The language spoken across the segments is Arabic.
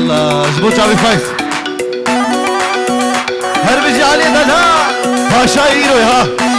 الله زبوط عبي فايز هر بيجي علي دلها ها شايرو ها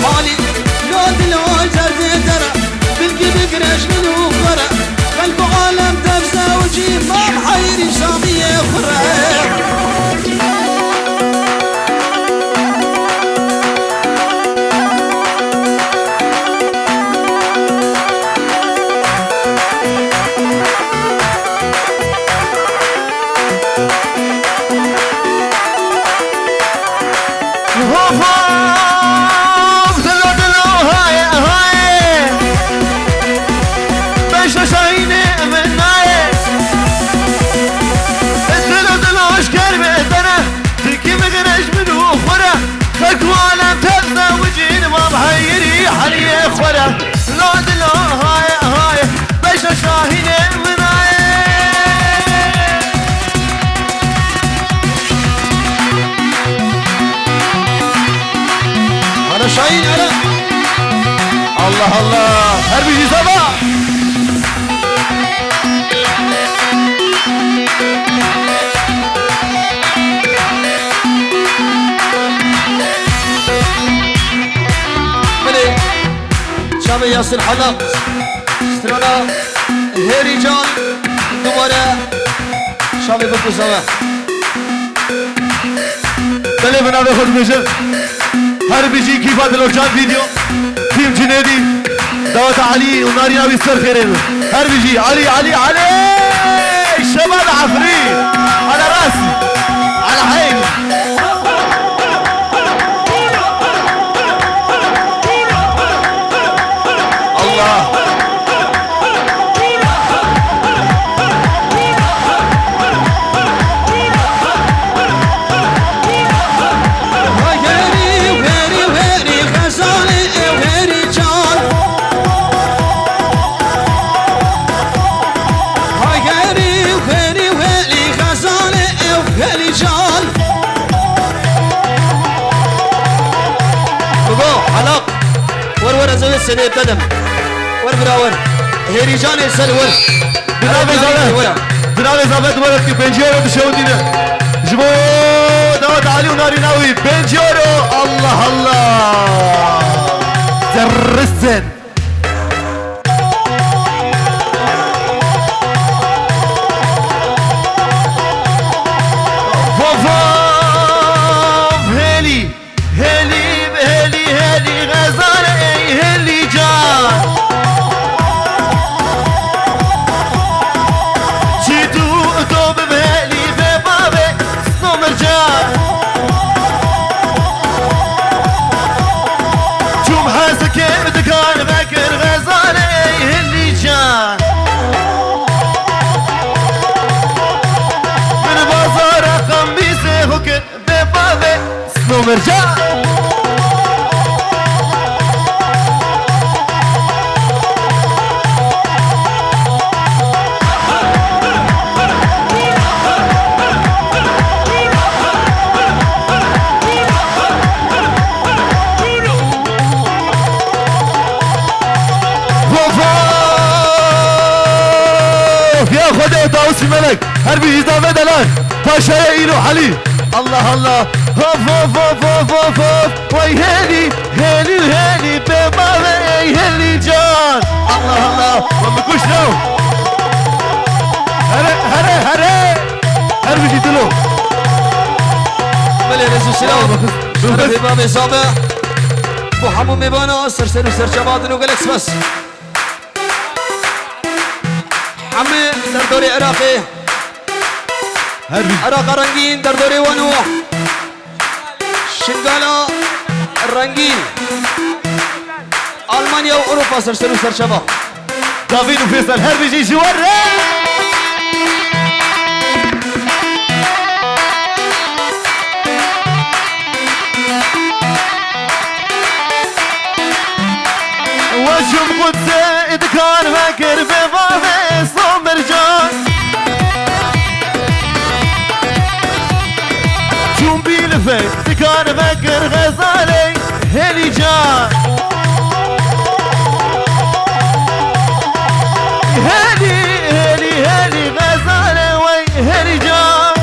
حالي لود لو جرد ترى بالقي بقرش من وخرى قلب عالم تفزى وجيب ما محيري شامي يخرى لود لو هاي بيش شاهين مناي انا شاهين انا الله الله هر بيجي سبا شامي ياسر حلق سترونا هيري جان دوباره شامي بكو سوا بله بنا به خود بشه هر بيجي كيف هذا لوجان فيديو تيم جنيدي دعوت علي ونارينا بيصير خيرين هر بيجي علي علي علي شباب عفريت على راسي على عيني الله ور زوج السنة قدم ور براور هيري جان السن ور بنابي زابط ورد كي بنجيرو بشودينا جبو دعوت علي وناري ناوي بنجيرو الله الله زرسن مرجع يا خدي طاووس الملك هر بيجي دافد الان باشا ايلو علي الله الله هوف هوف هوف هوف هوف هوف وي هيلي هيلي هيلي بما وي هيلي جان الله الله ومكوش نو هري هري هري هر بيجي دلو ملي رزو سلام شرفي بابي صابع بو حمو ميبانا سرسر وسر شباطن وقلكس بس عمي در دوري عراقي عراق رنگين در دوري ونوح شنغالا الرنگين ألمانيا وأوروبا سرسر وسر شباب دافين وفيصل هر بيجي جوار وجم قدسي إذا كان فاكر في بابي صوم رجال شوم بيلفت إذا كان فاكر غزالي هلي جان هلي هلي هلي غزالي وي هلي جان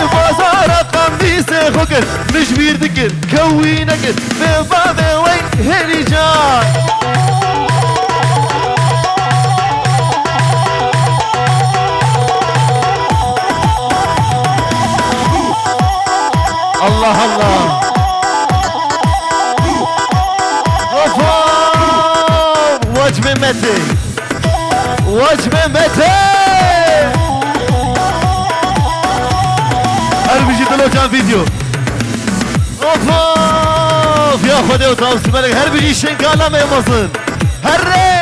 البازار قميصي خوكت مش بيردكت كوينكت في بابي وي هلي جان الله الله وجبة متى وجبة متى هل بيجي دلو كان فيديو اوف يا خدي وتوصي ملك هل بيجي شنقالة ما يمصن هري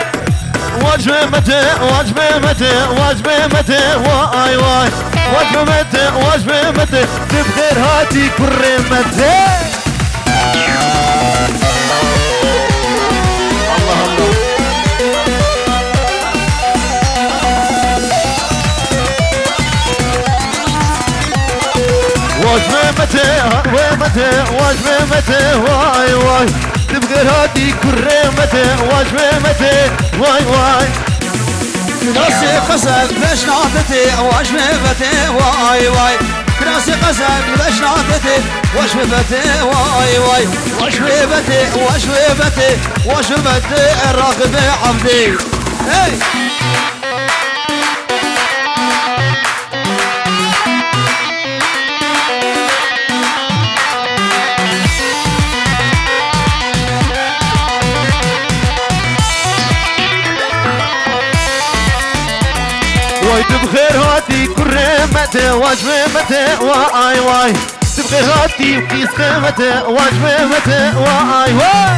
وجبة متى وجبة متى وجبة متى واي واي وجبة متى وجبة متى تبخير هاتي كرة متى الله الله وجبة متى ومتى وجبة متى واي واي تبغى هاتي كرة متى وجبة متى واي واي كراسي قسم ليش نعطتي وجبة متى واي واي كراسي قسم ليش نعطتي وجبة متى واي واي وجبة متى وجبة متى وجبة متى الراغب عبدي هي واي تبخير هاتي كرة متى وجبة متى واي واي تبخير هاتي وكيس متى وجبة متى واي واي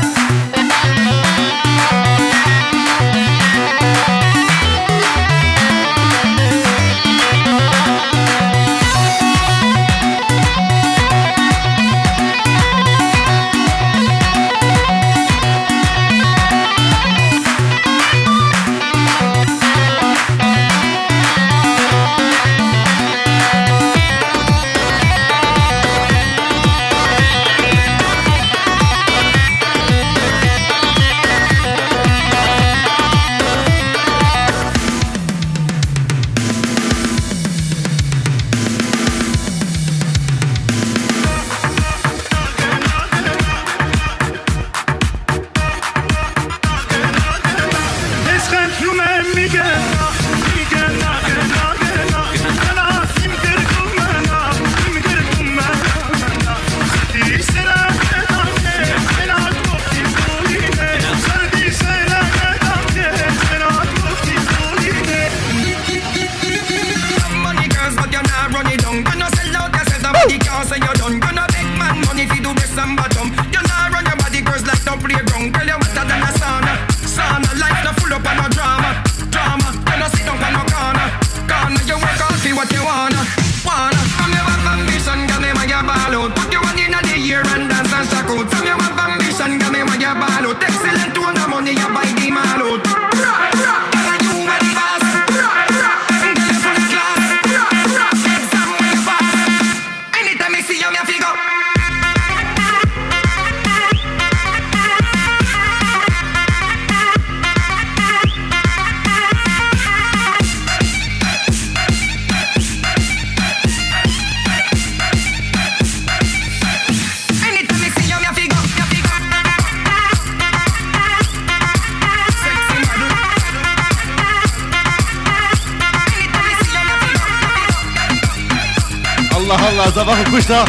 الله الله صباح الكشطة.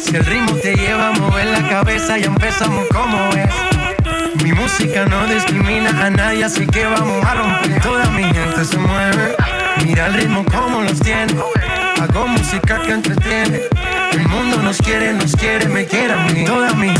Si el ritmo te lleva a mover la cabeza, ya empezamos como es. Mi música no discrimina a nadie, así que vamos a romper. Toda mi gente se mueve, mira el ritmo como los tiene. Hago música que entretiene. El mundo nos quiere, me quiere a mí. Toda mi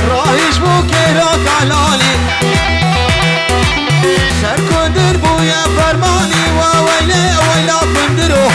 راهيش بوكيرا كالالي سركو دربو يا فرماني وويلي ويلا كندرو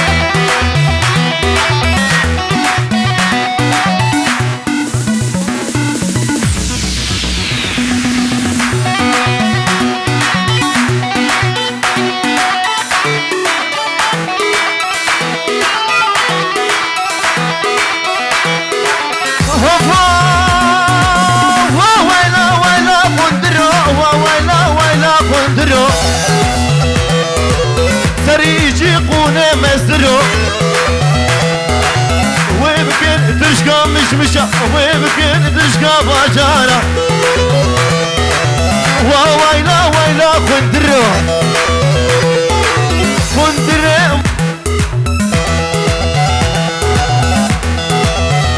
سريجي قونا مزرو ويمكن تشقى مشمشة ويمكن تشقى باجارة ويلا ويلا كندرو كندرو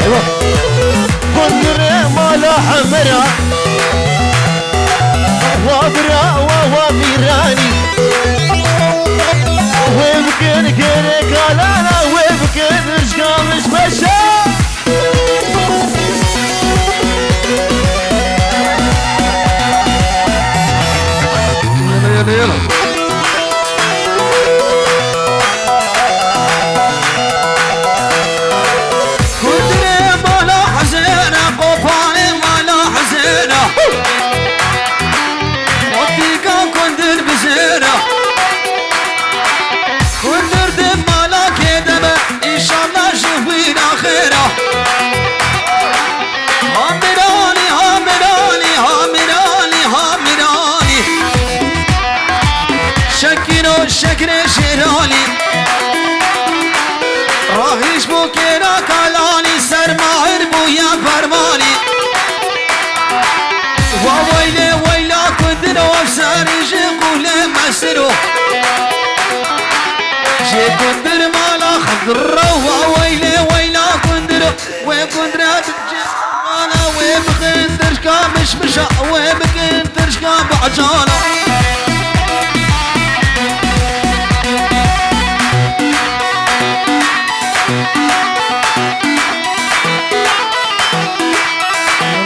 ايوه كندرو مالا حمرا وابرا واميراني ويمكن كيرك لالا ويمكن رشقا مش مشا يلا يلا يلا كندري مالا حزينة قفاني مالا حزينة وديكا كندر بزينة كندر دم مالا كدبة إن شاء الله شوفينا خيرة هامراني هامراني هامراني هامراني شكينو شكر شيراني راهيش بوكينا كالاني سر ماهر بويا فرماني وويلي ويلا كندرو افساري جيقولي مسرو جي كندر مالا خضرو وويلي ويلا كندرو وكندرات مالا وبكندر شكا مشمشة وبكندر شكا بعجالة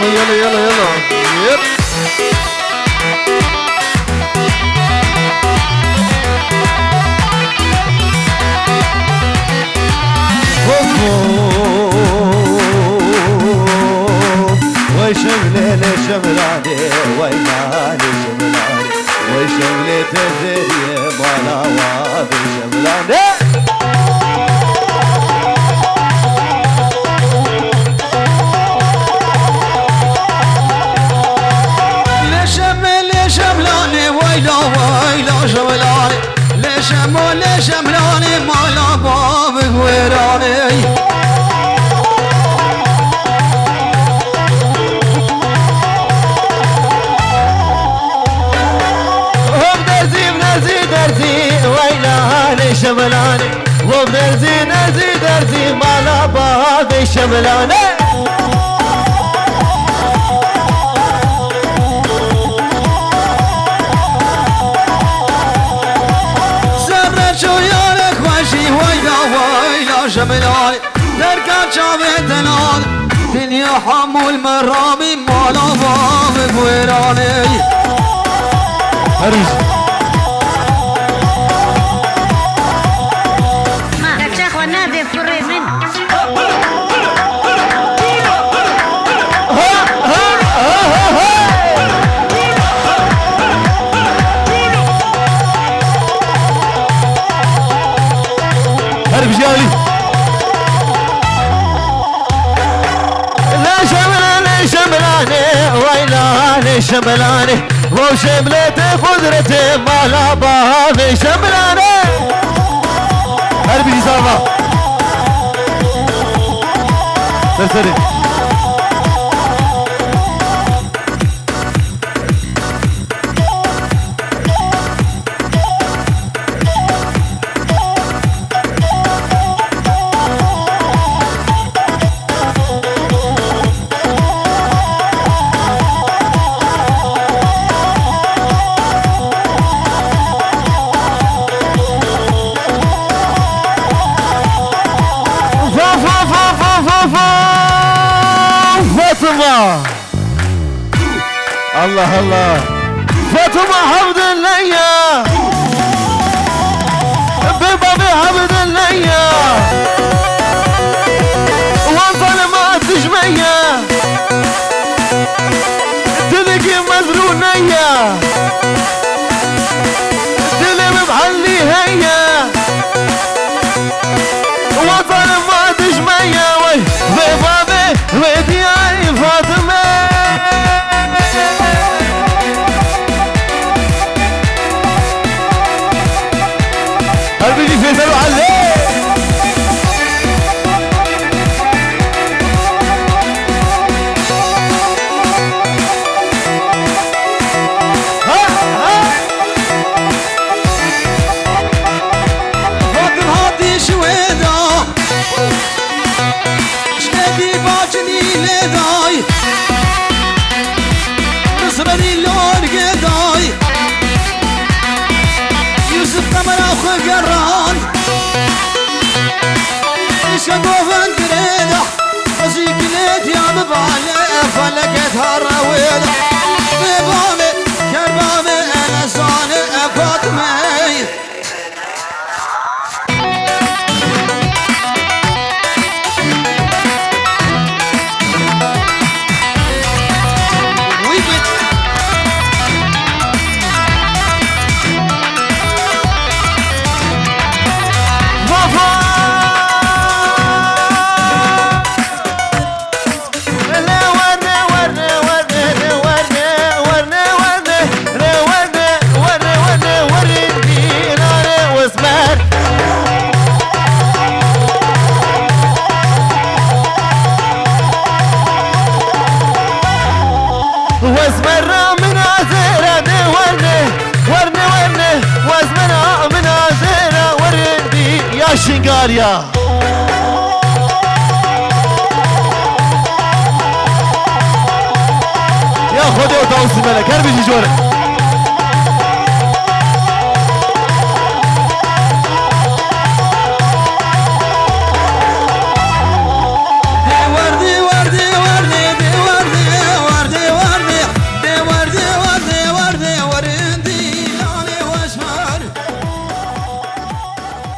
يلا يلا يلا يب وشملي لشملاني ويناني شملاني وشملي تزري مالا وابي شملاني شملاني ويلا ويلا شملاني ليش شملاني مالا بابك ويراني شملاني وبدرزي نزي درزي مالا بابي شملاني حمول مرامي مالا باب بويراني هرج ما تشاخ والنادي فري من هرب جالي لا شملاني شملاني ويلاني شملاني وشملتي قدرتي مالا بابي شملاني هرب جي صعبة سرسري فاطمة الله الله فاطمة عبد الليا ببابي عبد الليا وظلمات جمية تلقي مزرونية تلم بحلي هيا وظلمات جمية وي ببابي ودياي فاطمة قلبي في فيصل وعلي فاطم هاتي شويدا شنادي باجني لداي نصرني لون قداي يوسف قمر اخو قران شقوفن تريدا ازيك ليت يا ببالي فلقيت هالرويدا ببامي كربامي انا صاني فاطمه واسمرنا من عزيرة ورني ورني ورني واسمرنا من عزيرة ورني يا شنقاريا يا خدي وتوصي ملك هربي جي جورك